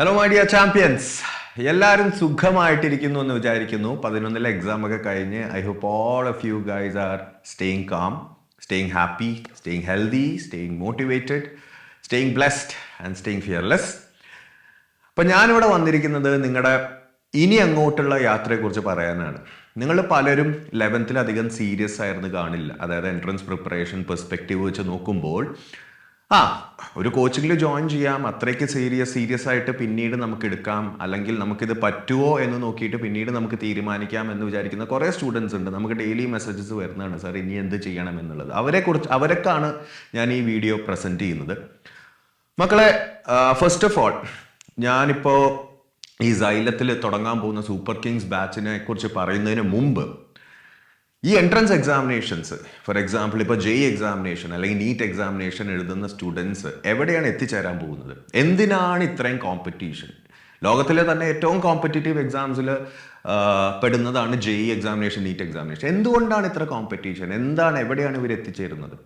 Hello my dear champions, എല്ലാവരും സുഖമായിട്ടിരിക്കുന്നു എന്ന് വിചാരിക്കുന്നു. 11ലെ എക്സാം ഒക്കെ കഴിഞ്ഞ് I hope all of you guys are staying calm, staying happy, staying healthy, staying motivated, staying blessed and staying fearless. അപ്പം ഞാനിവിടെ വന്നിരിക്കുന്നത് നിങ്ങളുടെ ഇനി അങ്ങോട്ടുള്ള യാത്രയെക്കുറിച്ച് പറയാനാണ്. നിങ്ങൾ പലരും 11ൽ സീരിയസ് ആയിരുന്നു കാണില്ല. അതായത് എൻട്രൻസ് പ്രിപ്പറേഷൻ പെർസ്പെക്റ്റീവ് വെച്ച് നോക്കുമ്പോൾ ഒരു കോച്ചിങ്ങിൽ ജോയിൻ ചെയ്യാം, അത്രയ്ക്ക് സീരിയസ് ആയിട്ട് പിന്നീട് നമുക്ക് എടുക്കാം, അല്ലെങ്കിൽ നമുക്കിത് പറ്റുമോ എന്ന് നോക്കിയിട്ട് പിന്നീട് നമുക്ക് തീരുമാനിക്കാം എന്ന് വിചാരിക്കുന്ന കുറേ സ്റ്റുഡൻസ് ഉണ്ട്. നമുക്ക് ഡെയിലി മെസ്സേജസ് വരുന്നതാണ്, സാർ ഇനി എന്ത് ചെയ്യണം എന്നുള്ളത്. അവരൊക്കെയാണ് ഞാൻ ഈ വീഡിയോ പ്രസൻറ്റ് ചെയ്യുന്നത്. മക്കളെ, ഫസ്റ്റ് ഓഫ് ഓൾ ഞാനിപ്പോൾ ഈ സൈലത്തിൽ തുടങ്ങാൻ പോകുന്ന സൂപ്പർ കിങ്സ് ബാച്ചിനെ കുറിച്ച് പറയുന്നതിന് മുമ്പ് ഈ എൻട്രൻസ് എക്സാമിനേഷൻസ്, ഫോർ എക്സാമ്പിൾ ഇപ്പോൾ JEE എക്സാമിനേഷൻ അല്ലെങ്കിൽ നീറ്റ് എക്സാമിനേഷൻ എഴുതുന്ന സ്റ്റുഡൻസ് എവിടെയാണ് എത്തിച്ചേരാൻ പോകുന്നത്? എന്തിനാണ് ഇത്രയും കോമ്പറ്റീഷൻ? ലോകത്തിലെ തന്നെ ഏറ്റവും കോമ്പറ്റീറ്റീവ് എക്സാംസിൽ പെടുന്നതാണ് JEE എക്സാമിനേഷൻ, നീറ്റ് എക്സാമിനേഷൻ. എന്തുകൊണ്ടാണ് ഇത്ര കോമ്പറ്റീഷൻ? എവിടെയാണ് ഇവർ എത്തിച്ചേരുന്നത്?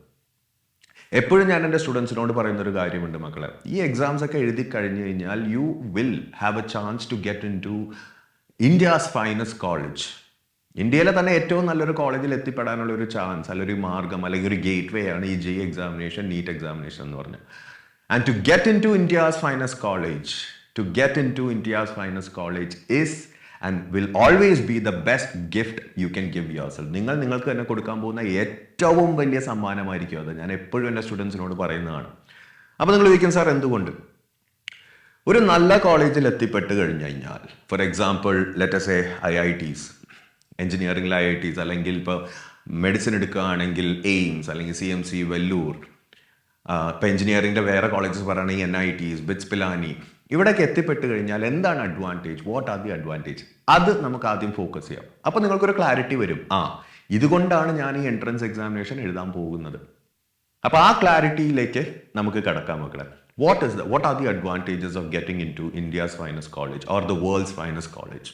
എപ്പോഴും ഞാൻ എൻ്റെ സ്റ്റുഡൻസിനോട് പറയുന്നൊരു കാര്യമുണ്ട്, മക്കളെ, ഈ എക്സാംസ് ഒക്കെ എഴുതി കഴിഞ്ഞു കഴിഞ്ഞാൽ you will have a chance to get in to India's finest college. ഇന്ത്യയിലെ തന്നെ ഏറ്റവും നല്ലൊരു കോളേജിൽ എത്തിപ്പെടാനുള്ള ഒരു ചാൻസ്, അല്ലെങ്കിൽ ഒരു മാർഗം, അല്ലെങ്കിൽ ഒരു ഗേറ്റ് വേ ആണ് ഈ JEE എക്സാമിനേഷൻ, നീറ്റ് എക്സാമിനേഷൻ എന്ന് പറഞ്ഞത്. And to get in to India's finest college is and will always be the best gift you can give yourself. നിങ്ങൾക്ക് തന്നെ കൊടുക്കാൻ പോകുന്ന ഏറ്റവും വലിയ സമ്മാനമായിരിക്കും അത്. ഞാൻ എപ്പോഴും എൻ്റെ സ്റ്റുഡൻസിനോട് പറയുന്നതാണ്. അപ്പോൾ നിങ്ങൾ ചോദിക്കും, സാർ എന്തുകൊണ്ട്? ഒരു നല്ല കോളേജിൽ എത്തിപ്പെട്ട് കഴിഞ്ഞു കഴിഞ്ഞാൽ, for example let say IITs, എഞ്ചിനീയറിംഗിൽ IITs, അല്ലെങ്കിൽ ഇപ്പോൾ മെഡിസിൻ എടുക്കുകയാണെങ്കിൽ എയിംസ്, അല്ലെങ്കിൽ CMC, വെല്ലൂർ, ഇപ്പോൾ എഞ്ചിനീയറിംഗിൻ്റെ വേറെ കോളേജസ് പറയുകയാണെങ്കിൽ NITs, BITS, പിലാനി, ഇവിടെയൊക്കെ എത്തിപ്പെട്ട് കഴിഞ്ഞാൽ എന്താണ് advantage? What are the advantage? അത് നമുക്ക് ആദ്യം ഫോക്കസ് ചെയ്യാം. അപ്പോൾ നിങ്ങൾക്കൊരു ക്ലാരിറ്റി വരും, ഇതുകൊണ്ടാണ് ഞാൻ ഈ എൻട്രൻസ് എക്സാമിനേഷൻ എഴുതാൻ പോകുന്നത്. അപ്പോൾ ആ ക്ലാരിറ്റിയിലേക്ക് നമുക്ക് കിടക്കാം, മക്കളെ. What are the advantages of getting in to India's finest college or the world's finest college?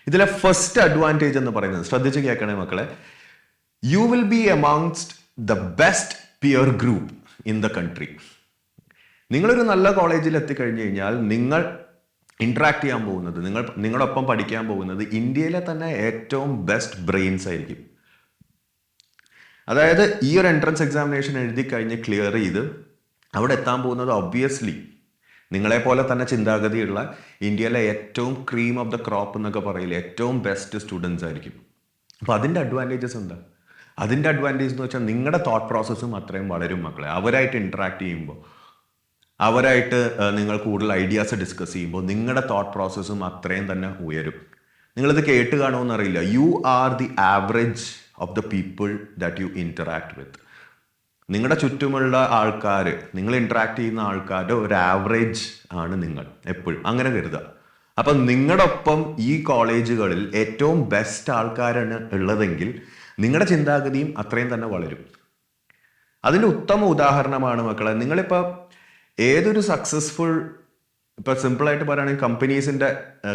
ഇതിലെ ഫസ്റ്റ് അഡ്വാൻറ്റേജ് എന്ന് പറയുന്നത്, ശ്രദ്ധിച്ച് കേൾക്കണേ മക്കളെ, you will be amongst the best peer group in the country. നിങ്ങളൊരു നല്ല കോളേജിൽ എത്തിക്കഴിഞ്ഞു കഴിഞ്ഞാൽ നിങ്ങൾ ഇൻട്രാക്ട് ചെയ്യാൻ പോകുന്നത്, നിങ്ങളൊപ്പം പഠിക്കാൻ പോകുന്നത് ഇന്ത്യയിലെ തന്നെ ഏറ്റവും ബെസ്റ്റ് ബ്രെയിൻസ് ആയിരിക്കും. അതായത് ഈ ഒരു എൻട്രൻസ് എക്സാമിനേഷൻ എഴുതി കഴിഞ്ഞ് ക്ലിയർ ചെയ്ത് അവിടെ എത്താൻ പോകുന്നത് ഒബ്വിയസ്ലി നിങ്ങളെപ്പോലെ തന്നെ ചിന്താഗതിയുള്ള ഇന്ത്യയിലെ ഏറ്റവും ക്രീം ഓഫ് ദ ക്രോപ്പ് എന്നൊക്കെ പറയില്ല, ഏറ്റവും ബെസ്റ്റ് സ്റ്റുഡൻസ് ആയിരിക്കും. അപ്പോൾ അതിൻ്റെ അഡ്വാൻറ്റേജസ് എന്താ? അതിൻ്റെ അഡ്വാൻറ്റേജ് എന്ന് വെച്ചാൽ നിങ്ങളുടെ തോട്ട് പ്രോസസ്സും അത്രയും വളരും, മക്കളെ. അവരായിട്ട് ഇൻട്രാക്ട് ചെയ്യുമ്പോൾ, അവരായിട്ട് നിങ്ങൾ കൂടുതൽ ഐഡിയാസ് ഡിസ്കസ് ചെയ്യുമ്പോൾ നിങ്ങളുടെ തോട്ട് പ്രോസസ്സും അത്രയും തന്നെ ഉയരും. നിങ്ങളിത് കേട്ട് കാണുമെന്നറിയില്ല, you are the average of the people that you interact with. നിങ്ങളുടെ ചുറ്റുമുള്ള ആൾക്കാർ, നിങ്ങൾ ഇൻട്രാക്ട് ചെയ്യുന്ന ആൾക്കാരുടെ ഒരു ആവറേജ് ആണ് നിങ്ങൾ എപ്പോഴും, അങ്ങനെ കരുതുക. അപ്പം നിങ്ങളുടെ ഒപ്പം ഈ കോളേജുകളിൽ ഏറ്റവും ബെസ്റ്റ് ആൾക്കാരാണ് ഉള്ളതെങ്കിൽ നിങ്ങളുടെ ചിന്താഗതിയും അത്രയും തന്നെ വളരും. അതിൻ്റെ ഉത്തമ ഉദാഹരണമാണ്, മക്കളെ, നിങ്ങളിപ്പോൾ ഏതൊരു സക്സസ്ഫുൾ, ഇപ്പോൾ സിമ്പിളായിട്ട് പറയുകയാണെങ്കിൽ കമ്പനീസിൻ്റെ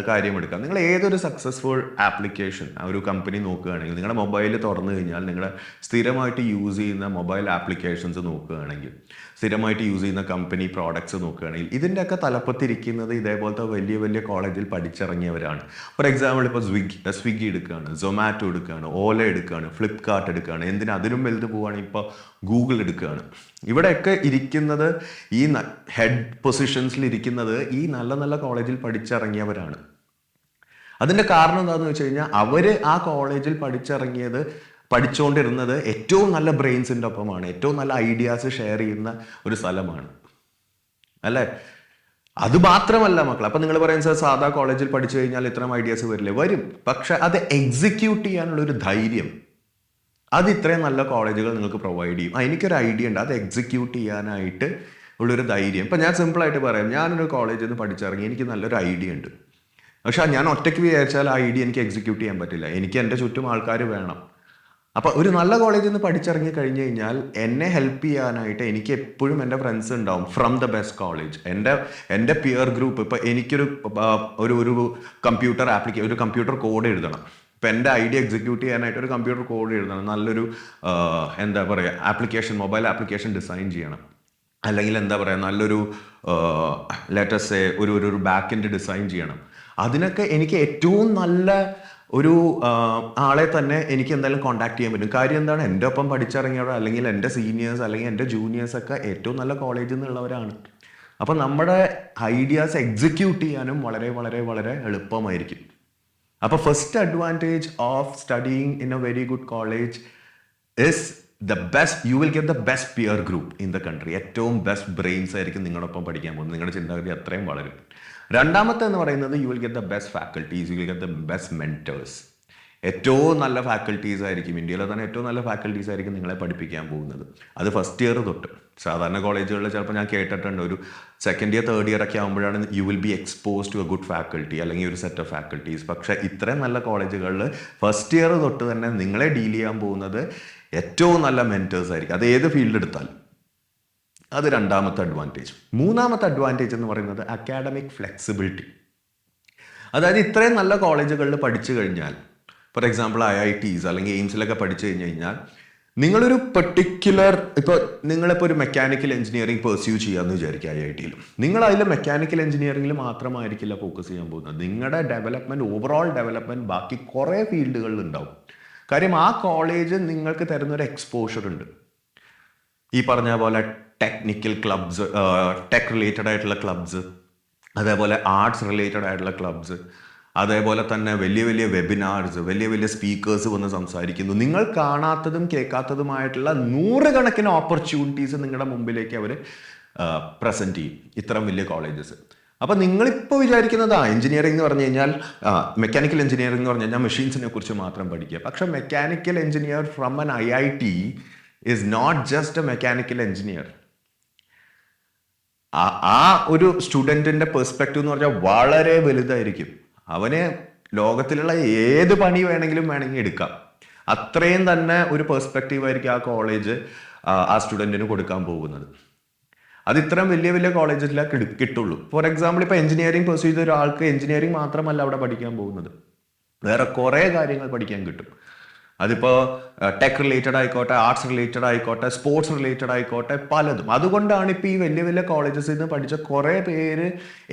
കാര്യം എടുക്കാം. നിങ്ങൾ ഏതൊരു സക്സസ്ഫുൾ ആപ്ലിക്കേഷൻ, ഒരു കമ്പനി നോക്കുകയാണെങ്കിൽ, നിങ്ങളുടെ മൊബൈൽ തുറന്നു കഴിഞ്ഞാൽ നിങ്ങളുടെ സ്ഥിരമായിട്ട് യൂസ് ചെയ്യുന്ന മൊബൈൽ ആപ്ലിക്കേഷൻസ് നോക്കുകയാണെങ്കിൽ, സ്ഥിരമായിട്ട് യൂസ് ചെയ്യുന്ന കമ്പനി പ്രോഡക്ട്സ് നോക്കുകയാണെങ്കിൽ, ഇതിൻ്റെയൊക്കെ തലപ്പത്തിരിക്കുന്നത് ഇതേപോലത്തെ വലിയ വലിയ കോളേജിൽ പഠിച്ചിറങ്ങിയവരാണ്. ഫോർ എക്സാമ്പിൾ ഇപ്പോൾ സ്വിഗ്ഗി എടുക്കുകയാണ്, സൊമാറ്റോ എടുക്കുകയാണ്, ഓല എടുക്കുകയാണ്, ഫ്ലിപ്കാർട്ട് എടുക്കുകയാണ്, അതിനും വലുത് പോവുകയാണെങ്കിൽ ഇപ്പോൾ ഗൂഗിൾ എടുക്കുകയാണ്. ഇവിടെയൊക്കെ ഇരിക്കുന്നത്, ഈ ഹെഡ് പൊസിഷൻസിൽ ഇരിക്കുന്നത് ഈ നല്ല നല്ല കോളേജിൽ പഠിച്ചിറങ്ങിയവരാണ്. അതിൻ്റെ കാരണം എന്താണെന്ന് വെച്ച് കഴിഞ്ഞാൽ അവർ ആ കോളേജിൽ പഠിച്ചുകൊണ്ടിരുന്നത് ഏറ്റവും നല്ല ബ്രെയിൻസിൻ്റെ ഒപ്പമാണ്, ഏറ്റവും നല്ല ഐഡിയാസ് ഷെയർ ചെയ്യുന്ന ഒരു സ്ഥലമാണ്, അല്ലേ? അത് മാത്രമല്ല, മക്കൾ, അപ്പം നിങ്ങൾ പറയും, സാർ സാധാ കോളേജിൽ പഠിച്ചു കഴിഞ്ഞാൽ ഇത്തരം ഐഡിയാസ് വരില്ലേ? വരും. പക്ഷെ അത് എക്സിക്യൂട്ട് ചെയ്യാനുള്ളൊരു ധൈര്യം അത് ഇത്രയും നല്ല കോളേജുകൾ നിങ്ങൾക്ക് പ്രൊവൈഡ് ചെയ്യും. എനിക്കൊരു ഐഡിയ ഉണ്ട്, അത് എക്സിക്യൂട്ട് ചെയ്യാനായിട്ട് ഉള്ളൊരു ധൈര്യം. ഇപ്പം ഞാൻ സിമ്പിളായിട്ട് പറയാം, ഞാനൊരു കോളേജിൽ നിന്ന് പഠിച്ചിറങ്ങി, എനിക്ക് നല്ലൊരു ഐഡിയ ഉണ്ട്. പക്ഷെ ഞാൻ ഒറ്റയ്ക്ക് വിചാരിച്ചാൽ ആ ഐഡിയ എനിക്ക് എക്സിക്യൂട്ട് ചെയ്യാൻ പറ്റില്ല. എനിക്ക് എൻ്റെ ചുറ്റും ആൾക്കാർ വേണം. അപ്പോൾ ഒരു നല്ല കോളേജിൽ നിന്ന് പഠിച്ചിറങ്ങി കഴിഞ്ഞ് കഴിഞ്ഞാൽ എന്നെ ഹെൽപ്പ് ചെയ്യാനായിട്ട് എനിക്ക് എപ്പോഴും എൻ്റെ ഫ്രണ്ട്സ് ഉണ്ടാവും ഫ്രം ദ ബെസ്റ്റ് കോളേജ്. എൻ്റെ പിയർ ഗ്രൂപ്പ്. ഇപ്പോൾ എനിക്കൊരു ഒരു കമ്പ്യൂട്ടർ കോഡ് എഴുതണം. ഇപ്പം എൻ്റെ ഐഡിയ എക്സിക്യൂട്ട് ചെയ്യാനായിട്ട് ഒരു കമ്പ്യൂട്ടർ കോഡ് എഴുതണം, നല്ലൊരു എന്താ പറയുക, മൊബൈൽ ആപ്ലിക്കേഷൻ ഡിസൈൻ ചെയ്യണം. അല്ലെങ്കിൽ എന്താ പറയുക നല്ലൊരു ലേറ്റസ്റ്റ് ഒരു ബാക്ക് എൻഡ് ഡിസൈൻ ചെയ്യണം. അതിനൊക്കെ എനിക്ക് ഏറ്റവും നല്ല ഒരു ആളെ തന്നെ എനിക്ക് എന്തായാലും കോൺടാക്ട് ചെയ്യാൻ പറ്റും. കാര്യം എന്താണ്, എൻ്റെ ഒപ്പം പഠിച്ചിറങ്ങിയവർ അല്ലെങ്കിൽ എൻ്റെ സീനിയേഴ്സ് അല്ലെങ്കിൽ എൻ്റെ ജൂനിയേഴ്സൊക്കെ ഏറ്റവും നല്ല കോളേജിൽ നിന്നുള്ളവരാണ്. അപ്പം നമ്മുടെ ഐഡിയാസ് എക്സിക്യൂട്ട് ചെയ്യാനും വളരെ വളരെ വളരെ എളുപ്പമായിരിക്കും. അപ്പോൾ first advantage of studying in A very good college is you will get the best peer group in the country. ഏറ്റവും ബെസ്റ്റ് ബ്രെയിൻസ് ആയിരിക്കും നിങ്ങളൊപ്പം പഠിക്കാൻ പോകുന്നത്. നിങ്ങളുടെ ചിന്താഗതി അത്രയും വളരും. രണ്ടാമത്തെ എന്ന് പറയുന്നത് you will get the best faculties, you will get the best mentors. ഏറ്റവും നല്ല ഫാക്കൽറ്റീസ് ആയിരിക്കും, ഇന്ത്യയിലെ തന്നെ ഏറ്റവും നല്ല ഫാക്കൽറ്റീസ് ആയിരിക്കും നിങ്ങളെ പഠിപ്പിക്കാൻ പോകുന്നത്. അത് ഫസ്റ്റ് ഇയർ തൊട്ട്. സാധാരണ കോളേജുകളിൽ ചിലപ്പോൾ ഞാൻ കേട്ടിട്ടുണ്ട് ഒരു സെക്കൻഡ് ഇയർ തേർഡ് ഇയർ ഒക്കെ ആകുമ്പോഴാണ് you will be expose to a good faculty അല്ലെങ്കിൽ ഒരു സെറ്റ് ഓഫ് ഫാക്കൽറ്റീസ്. പക്ഷേ ഇത്രയും നല്ല കോളേജുകളിൽ ഫസ്റ്റ് ഇയർ തൊട്ട് തന്നെ നിങ്ങളെ ഡീൽ ചെയ്യാൻ പോകുന്നത് ഏറ്റവും നല്ല മെൻറ്റേഴ്സ് ആയിരിക്കും. അത് ഏത് ഫീൽഡ് എടുത്താലും. അത് രണ്ടാമത്തെ അഡ്വാൻറ്റേജ്. മൂന്നാമത്തെ അഡ്വാൻറ്റേജ് എന്ന് പറയുന്നത് അക്കാഡമിക് ഫ്ലെക്സിബിലിറ്റി. അതായത് ഇത്രയും നല്ല കോളേജുകളിൽ പഠിച്ചു കഴിഞ്ഞാൽ, ഫോർ എക്സാമ്പിൾ IITs അല്ലെങ്കിൽ എയിംസിലൊക്കെ പഠിച്ചു കഴിഞ്ഞാൽ നിങ്ങളൊരു പെർട്ടിക്കുലർ, ഇപ്പോൾ നിങ്ങളിപ്പോൾ ഒരു മെക്കാനിക്കൽ എഞ്ചിനീയറിംഗ് പെർസ്യൂ ചെയ്യാമെന്ന് വിചാരിക്കുക IITയിൽ. നിങ്ങൾ അതിൽ മെക്കാനിക്കൽ എഞ്ചിനീയറിംഗിൽ മാത്രമായിരിക്കില്ല ഫോക്കസ് ചെയ്യാൻ പോകുന്നത്. നിങ്ങളുടെ ഡെവലപ്മെൻറ്റ്, ഓവറോൾ ഡെവലപ്മെൻറ്റ് ബാക്കി കുറേ ഫീൽഡുകളിൽ ഉണ്ടാവും. കാര്യം ആ കോളേജ് നിങ്ങൾക്ക് തരുന്നൊരു എക്സ്പോഷർ ഉണ്ട്. ഈ പറഞ്ഞ പോലെ ടെക്നിക്കൽ ക്ലബ്സ്, ടെക് റിലേറ്റഡ് ആയിട്ടുള്ള ക്ലബ്സ്, അതേപോലെ ആർട്സ് റിലേറ്റഡ് ആയിട്ടുള്ള ക്ലബ്സ്, അതേപോലെ തന്നെ വലിയ വലിയ വെബിനാർസ്, വലിയ വലിയ സ്പീക്കേഴ്സ് വന്ന് സംസാരിക്കുന്നു. നിങ്ങൾ കാണാത്തതും കേൾക്കാത്തതുമായിട്ടുള്ള നൂറുകണക്കിന് ഓപ്പർച്യൂണിറ്റീസ് നിങ്ങളുടെ മുമ്പിലേക്ക് അവർ പ്രസൻറ്റ് ചെയ്യും ഇത്തരം വലിയ കോളേജസ്. അപ്പം നിങ്ങളിപ്പോൾ വിചാരിക്കുന്നത് എഞ്ചിനീയറിംഗ് എന്ന് പറഞ്ഞു കഴിഞ്ഞാൽ, മെക്കാനിക്കൽ എഞ്ചിനീയറിംഗ് എന്ന് പറഞ്ഞു കഴിഞ്ഞാൽ മെഷീൻസിനെ കുറിച്ച് മാത്രം പഠിക്കുക. പക്ഷെ mechanical engineer from an IIT is not just a mechanical engineer. ആ ഒരു സ്റ്റുഡൻറ്റിൻ്റെ പെർസ്പെക്റ്റീവ് എന്ന് പറഞ്ഞാൽ വളരെ വലുതായിരിക്കും. അവന് ലോകത്തിലുള്ള ഏത് പണി വേണമെങ്കിൽ എടുക്കാം. അത്രയും തന്നെ ഒരു പെർസ്പെക്റ്റീവ് ആയിരിക്കും ആ കോളേജ് ആ സ്റ്റുഡൻറ്റിന് കൊടുക്കാൻ പോകുന്നത്. അത് ഇത്രയും വലിയ വലിയ കോളേജിലേക്ക് കിട്ടുള്ളൂ. ഫോർ എക്സാമ്പിൾ, ഇപ്പോൾ എഞ്ചിനീയറിംഗ് പെർസ്യൂ ചെയ്ത ഒരാൾക്ക് എഞ്ചിനീയറിംഗ് മാത്രമല്ല അവിടെ പഠിക്കാൻ പോകുന്നത്, വേറെ കുറേ കാര്യങ്ങൾ പഠിക്കാൻ കിട്ടും. അതിപ്പോൾ ടെക് റിലേറ്റഡ് ആയിക്കോട്ടെ, ആർട്സ് റിലേറ്റഡ് ആയിക്കോട്ടെ, സ്പോർട്സ് റിലേറ്റഡ് ആയിക്കോട്ടെ, പലതും. അതുകൊണ്ടാണ് ഇപ്പോൾ ഈ വലിയ വലിയ കോളേജസിൽ നിന്ന് പഠിച്ച കുറേ പേര്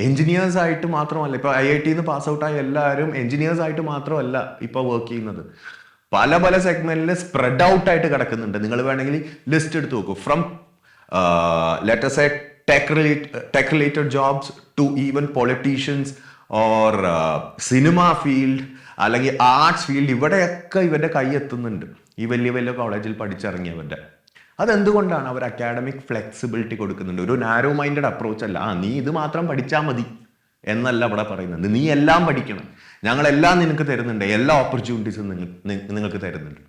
എഞ്ചിനീയേഴ്സ് ആയിട്ട് മാത്രമല്ല, ഇപ്പോൾ IIT നിന്ന് പാസ് ഔട്ടായ എല്ലാവരും എഞ്ചിനീയേഴ്സ് ആയിട്ട് മാത്രമല്ല ഇപ്പോൾ വർക്ക് ചെയ്യുന്നത്. പല പല സെഗ്മെന്റിൽ സ്പ്രെഡ് ഔട്ട് ആയിട്ട് കിടക്കുന്നുണ്ട്. നിങ്ങൾ വേണമെങ്കിൽ ലിസ്റ്റ് എടുത്ത് നോക്കൂ. From let us say tech related jobs to even politicians or cinema field അല്ലെങ്കിൽ ആർട്സ് ഫീൽഡ്, ഇവിടെയൊക്കെ ഇവരുടെ കൈ എത്തുന്നുണ്ട് ഈ വലിയ വലിയ കോളേജിൽ പഠിച്ചിറങ്ങിയവരുടെ. അതെന്തുകൊണ്ടാണ്? അവർ അക്കാഡമിക് ഫ്ലെക്സിബിലിറ്റി കൊടുക്കുന്നുണ്ട്. ഒരു നാരോ മൈൻഡഡ് അപ്രോച്ച് അല്ല, നീ ഇത് മാത്രം പഠിച്ചാൽ മതി എന്നല്ല ഇവിടെ പറയുന്നത്. നീ എല്ലാം പഠിക്കണം, ഞങ്ങളെല്ലാം നിനക്ക് തരുന്നുണ്ട്, എല്ലാ ഓപ്പർച്യൂണിറ്റീസും നിങ്ങൾക്ക് തരുന്നുണ്ട്.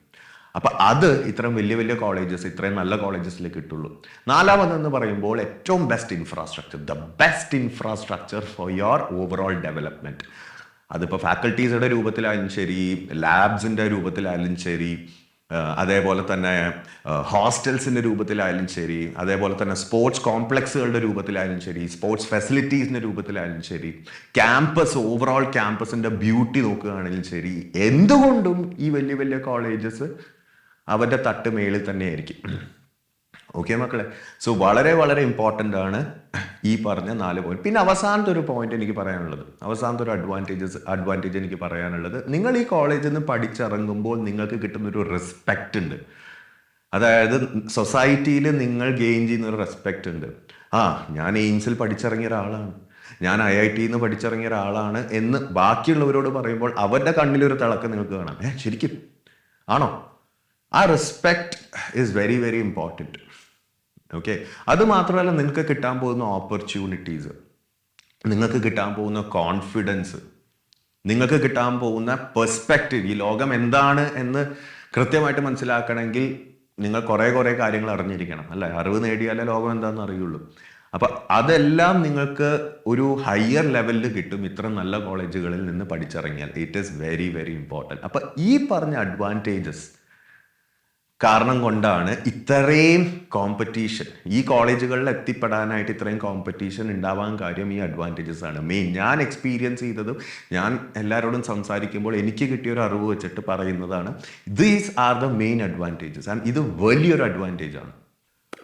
അപ്പം അത് ഇത്രയും വലിയ വലിയ കോളേജസ്, ഇത്രയും നല്ല കോളേജസിലേക്ക് കിട്ടുള്ളൂ. നാലാമതെന്ന് പറയുമ്പോൾ ഏറ്റവും best infrastructure, the best infrastructure for your overall development. അതിപ്പോൾ ഫാക്കൽറ്റീസുടെ രൂപത്തിലായാലും ശരി, ലാബ്സിൻ്റെ രൂപത്തിലായാലും ശരി, അതേപോലെ തന്നെ ഹോസ്റ്റൽസിൻ്റെ രൂപത്തിലായാലും ശരി, അതേപോലെ തന്നെ സ്പോർട്സ് കോംപ്ലക്സുകളുടെ രൂപത്തിലായാലും ശരി, സ്പോർട്സ് ഫെസിലിറ്റീസിൻ്റെ രൂപത്തിലായാലും ശരി, ക്യാമ്പസ്, ഓവറോൾ ക്യാമ്പസിൻ്റെ ബ്യൂട്ടി നോക്കുകയാണെങ്കിലും ശരി, എന്തുകൊണ്ടും ഈ വലിയ വലിയ കോളേജസ് അവരുടെ തട്ട് മേളിൽ തന്നെയായിരിക്കും. ഓക്കെ മക്കളെ, സോ വളരെ വളരെ ഇമ്പോർട്ടൻ്റ് ആണ് ഈ പറഞ്ഞ 4 പോയിന്റ്. പിന്നെ അവസാനത്തെ ഒരു പോയിന്റ് എനിക്ക് പറയാനുള്ളത്, അവസാനത്തെ ഒരു അഡ്വാൻറ്റേജ് എനിക്ക് പറയാനുള്ളത്, നിങ്ങൾ ഈ കോളേജിൽ നിന്ന് പഠിച്ചിറങ്ങുമ്പോൾ നിങ്ങൾക്ക് കിട്ടുന്നൊരു റെസ്പെക്റ്റ് ഉണ്ട്. അതായത് സൊസൈറ്റിയിൽ നിങ്ങൾ ഗെയിൻ ചെയ്യുന്നൊരു റെസ്പെക്റ്റ് ഉണ്ട്. ഞാൻ എയിംസിൽ പഠിച്ചിറങ്ങിയ ഒരാളാണ്, ഞാൻ IITയിൽ നിന്ന് പഠിച്ചിറങ്ങിയ ഒരാളാണ് എന്ന് ബാക്കിയുള്ളവരോട് പറയുമ്പോൾ അവരുടെ കണ്ണിലൊരു തിളക്കം നിങ്ങൾക്ക് കാണാം. ശരിക്കും ആണോ? ആ respect is very very important. Okay, അത് മാത്രമല്ല, നിങ്ങൾക്ക് കിട്ടാൻ പോകുന്ന ഓപ്പർച്യൂണിറ്റീസ്, നിങ്ങൾക്ക് കിട്ടാൻ പോകുന്ന കോൺഫിഡൻസ്, നിങ്ങൾക്ക് കിട്ടാൻ പോകുന്ന പെർസ്പെക്റ്റീവ്, ഈ ലോകം എന്താണ് എന്ന് കൃത്യമായിട്ട് മനസ്സിലാക്കണമെങ്കിൽ നിങ്ങൾ കുറേ കാര്യങ്ങൾ അറിഞ്ഞിരിക്കണം, അല്ലേ? അറിവ് നേടിയാലേ ലോകം എന്താണെന്ന് അറിയുള്ളൂ. അപ്പം അതെല്ലാം നിങ്ങൾക്ക് ഒരു ഹയർ ലെവലിൽ കിട്ടും ഇത്ര നല്ല കോളേജുകളിൽ നിന്ന് പഠിച്ചിറങ്ങിയാൽ. It is very very important. അപ്പം ഈ പറഞ്ഞ അഡ്വാൻറ്റേജസ് കാരണം കൊണ്ടാണ് ഇത്രയും കോമ്പറ്റീഷൻ, ഈ കോളേജുകളിൽ എത്തിപ്പെടാനായിട്ട് ഇത്രയും കോമ്പറ്റീഷൻ ഉണ്ടാവാൻ കാര്യം ഈ അഡ്വാൻറ്റേജസ് ആണ് മെയിൻ. ഞാൻ എക്സ്പീരിയൻസ് ചെയ്തതും ഞാൻ എല്ലാവരോടും സംസാരിക്കുമ്പോൾ എനിക്ക് കിട്ടിയൊരു അറിവ് വെച്ചിട്ട് പറയുന്നതാണ്. These are the main advantages and ഇത് വലിയൊരു അഡ്വാൻറ്റേജ് ആണ്.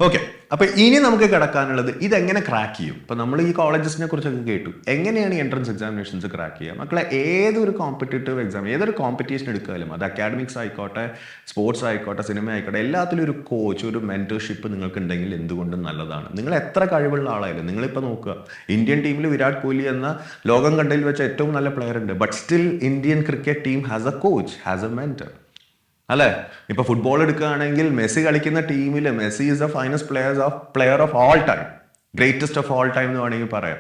ഓക്കെ, അപ്പോൾ ഇനി നമുക്ക് കിടക്കാനുള്ളത് ഇതെങ്ങനെ ക്രാക്ക് ചെയ്യും. ഇപ്പോൾ നമ്മൾ ഈ കോളേജസിനെ കുറിച്ചൊക്കെ കേട്ടു, എങ്ങനെയാണ് ഈ എൻട്രൻസ് എക്സാമിനേഷൻസ് ക്രാക്ക് ചെയ്യുക. മക്കളെ, ഏതൊരു കോമ്പറ്റേറ്റീവ് എക്സാം, ഏതൊരു കോമ്പറ്റീഷൻ എടുക്കാലും, അത് അക്കാഡമിക്സ് ആയിക്കോട്ടെ, സ്പോർട്സ് ആയിക്കോട്ടെ, സിനിമ ആയിക്കോട്ടെ, എല്ലാത്തിലും ഒരു കോച്ച്, ഒരു മെൻറ്റർഷിപ്പ് നിങ്ങൾക്ക് ഉണ്ടെങ്കിൽ എന്തുകൊണ്ടും നല്ലതാണ്. നിങ്ങൾ എത്ര കഴിവുള്ള ആളായാലും, നിങ്ങളിപ്പോൾ നോക്കുക, ഇന്ത്യൻ ടീമിൽ വിരാട് കോഹ്ലി എന്ന ലോകം കണ്ടതിൽ വെച്ച ഏറ്റവും നല്ല പ്ലെയർ ഉണ്ട്, but still Indian cricket team has A coach, has A mentor, അല്ലേ? ഇപ്പൊ ഫുട്ബോൾ എടുക്കുകയാണെങ്കിൽ മെസ്സി കളിക്കുന്ന ടീമിൽ Messi is the finest player of all time, greatest of all time എന്ന് വേണമെങ്കിൽ പറയാം.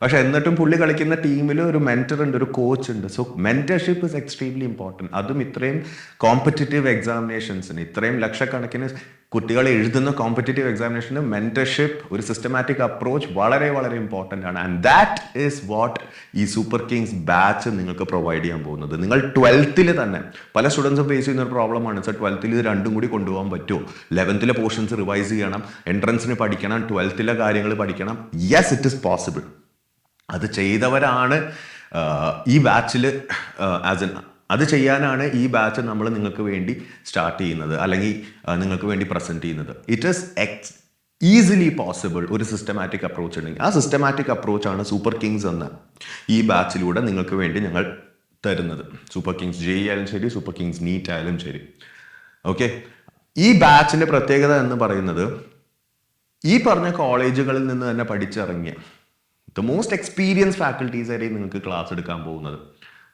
പക്ഷെ എന്നിട്ടും പുള്ളി കളിക്കുന്ന ടീമിൽ ഒരു മെന്റർ ഉണ്ട്, ഒരു കോച്ച് ഉണ്ട്. So mentorship is extremely important. അതും ഇത്രയും കോമ്പറ്റേറ്റീവ് എക്സാമിനേഷൻസിന്, ഇത്രയും ലക്ഷക്കണക്കിന് കുട്ടികൾ എഴുതുന്ന കോമ്പറ്റേറ്റീവ് എക്സാമിനേഷന് മെന്റർഷിപ്പ്, ഒരു സിസ്റ്റമാറ്റിക് അപ്രോച്ച് വളരെ വളരെ ഇമ്പോർട്ടൻ്റ് ആണ്. ആൻഡ് ദാറ്റ് ഈസ് വാട്ട് ഈ സൂപ്പർ കിങ്സ് ബാച്ച് നിങ്ങൾക്ക് പ്രൊവൈഡ് ചെയ്യാൻ പോകുന്നത്. നിങ്ങൾ 12th തന്നെ പല സ്റ്റുഡൻസും ഫേസ് ചെയ്യുന്ന ഒരു പ്രോബ്ലമാണ്, സർ 12th ഇത് രണ്ടും കൂടി കൊണ്ടുപോകാൻ പറ്റുമോ? 11th പോർഷൻസ് റിവൈസ് ചെയ്യണം, എൻട്രൻസിന് പഠിക്കണം, 12th കാര്യങ്ങൾ പഠിക്കണം. Yes, it is possible. അത് ചെയ്തവരാണ് ഈ ബാച്ചിൽ അത് ചെയ്യാനാണ് ഈ ബാച്ച് നമ്മൾ നിങ്ങൾക്ക് വേണ്ടി സ്റ്റാർട്ട് ചെയ്യുന്നത്, അല്ലെങ്കിൽ നിങ്ങൾക്ക് വേണ്ടി പ്രസൻറ്റ് ചെയ്യുന്നത്. ഇറ്റ് ഈസ് ഈസിലി പോസിബിൾ ഒരു സിസ്റ്റമാറ്റിക് അപ്രോച്ച് ഉണ്ടെങ്കിൽ. ആ സിസ്റ്റമാറ്റിക് അപ്രോച്ചാണ് സൂപ്പർ കിങ്സ് എന്ന ഈ ബാച്ചിലൂടെ നിങ്ങൾക്ക് വേണ്ടി ഞങ്ങൾ തരുന്നത്. സൂപ്പർ കിങ്സ് JEE ആയാലും ശരി, സൂപ്പർ കിങ്സ് നീറ്റ് ആയാലും ശരി. ഓക്കെ, ഈ ബാച്ചിൻ്റെ പ്രത്യേകത എന്ന് പറയുന്നത് ഈ പറഞ്ഞ കോളേജുകളിൽ നിന്ന് തന്നെ പഠിച്ചിറങ്ങിയ ദ മോസ്റ്റ് എക്സ്പീരിയൻസ് ഫാക്കൽറ്റീസ് ആയിരിക്കും നിങ്ങൾക്ക് ക്ലാസ് എടുക്കാൻ പോകുന്നത്.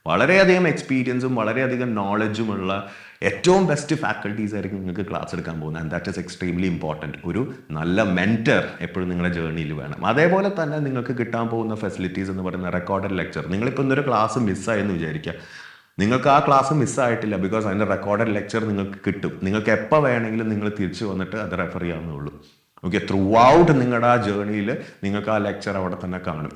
വളരെയധികം എക്സ്പീരിയൻസും വളരെയധികം നോളജുമുള്ള ഏറ്റവും ബെസ്റ്റ് ഫാക്കൽറ്റീസ് ആയിരിക്കും നിങ്ങൾക്ക് ക്ലാസ് എടുക്കാൻ പോകുന്നത്. And that is extremely important. ഒരു നല്ല മെൻറ്റർ എപ്പോഴും നിങ്ങളുടെ ജേർണിയിൽ വേണം. അതേപോലെ തന്നെ നിങ്ങൾക്ക് കിട്ടാൻ പോകുന്ന ഫെസിലിറ്റീസ് എന്ന് പറയുന്ന റെക്കോർഡഡ് ലെക്ചർ. നിങ്ങളിപ്പോൾ ഇന്നൊരു ക്ലാസ് മിസ്സായെന്ന് വിചാരിക്കുക, നിങ്ങൾക്ക് ആ ക്ലാസ് മിസ്സായിട്ടില്ല, ബിക്കോസ് അതിൻ്റെ റെക്കോർഡഡ് ലെക്ചർ നിങ്ങൾക്ക് കിട്ടും. നിങ്ങൾക്ക് എപ്പോൾ വേണമെങ്കിലും നിങ്ങൾ തിരിച്ചു വന്നിട്ട് അത് റെഫർ ചെയ്യാവുന്നേ ഉള്ളൂ. ഓക്കെ, ത്രൂ ഔട്ട് നിങ്ങളുടെ ആ ജേർണിയിൽ നിങ്ങൾക്ക് ആ ലെക്ചർ അവിടെ തന്നെ കാണും.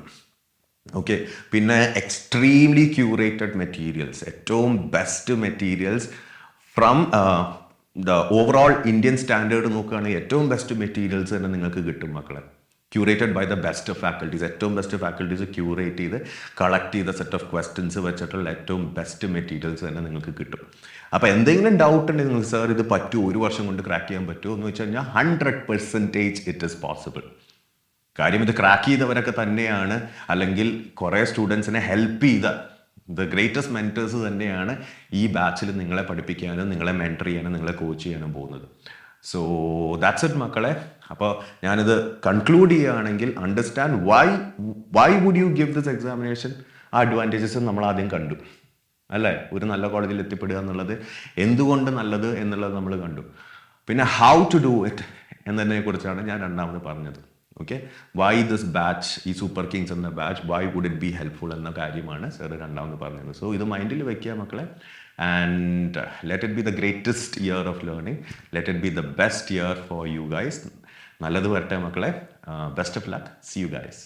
ഓക്കെ, പിന്നെ എക്സ്ട്രീംലി ക്യൂറേറ്റഡ് മെറ്റീരിയൽസ്, ഏറ്റവും best materials from the overall Indian standard നോക്കുകയാണെങ്കിൽ ഏറ്റവും ബെസ്റ്റ് മെറ്റീരിയൽസ് തന്നെ നിങ്ങൾക്ക് കിട്ടും മക്കളെ. Curated by the best faculties, ഏറ്റവും ബെസ്റ്റ് ഫാക്കൽറ്റീസ് ക്യൂറേറ്റ് ചെയ്ത് കളക്ട് ചെയ്ത സെറ്റ് ഓഫ് ക്വസ്റ്റ്യൻസ് വെച്ചിട്ടുള്ള ഏറ്റവും ബെസ്റ്റ് മെറ്റീരിയൽസ് തന്നെ നിങ്ങൾക്ക് കിട്ടും. അപ്പോൾ എന്തെങ്കിലും ഡൗട്ട് ഉണ്ടെങ്കിൽ നിങ്ങൾക്ക്, സാർ ഇത് പറ്റുമോ, ഒരു വർഷം കൊണ്ട് ക്രാക്ക് ചെയ്യാൻ പറ്റുമോ എന്ന് വെച്ച് കഴിഞ്ഞാൽ 100% ഇറ്റ് ഈസ് പോസിബിൾ. കാര്യം ഇത് ക്രാക്ക് ചെയ്തവരൊക്കെ തന്നെയാണ്, അല്ലെങ്കിൽ കുറേ സ്റ്റുഡൻസിനെ ഹെൽപ്പ് ചെയ്ത ദ ഗ്രേറ്റസ്റ്റ് മെൻറ്റേഴ്സ് തന്നെയാണ് ഈ ബാച്ചിൽ നിങ്ങളെ പഠിപ്പിക്കാനും നിങ്ങളെ മെൻറ്റർ ചെയ്യാനും നിങ്ങളെ കോച്ച് ചെയ്യാനും പോകുന്നത്. സോ ദാറ്റ്സ് ഇറ്റ് മക്കളെ. അപ്പോൾ ഞാനിത് കൺക്ലൂഡ് ചെയ്യുകയാണെങ്കിൽ, understand why would you give this examination. ആ അഡ്വാൻറ്റേജസ് നമ്മൾ ആദ്യം കണ്ടു, അല്ലേ? ഒരു നല്ല കോളേജിൽ എത്തിപ്പെടുക എന്നുള്ളത് എന്തുകൊണ്ട് നല്ലത് എന്നുള്ളത് നമ്മൾ കണ്ടു. പിന്നെ ഹൗ ടു ഡു ഇറ്റ് എന്നതിനെ കുറിച്ചാണ് ഞാൻ രണ്ടാമത് പറഞ്ഞത്. ഓക്കെ, വൈ ദിസ് ബാച്ച്, ഈ സൂപ്പർ കിങ്സ് എന്ന batch, why would it be helpful എന്ന കാര്യമാണ് സാർ രണ്ടാമത് പറഞ്ഞത്. സോ ഇത് മൈൻഡിൽ വെക്കുക മക്കളെ. And let it be the greatest year of learning, let it be the best year for you guys. നല്ലത് വരട്ടെ മക്കളെ. Best of luck. C you guys.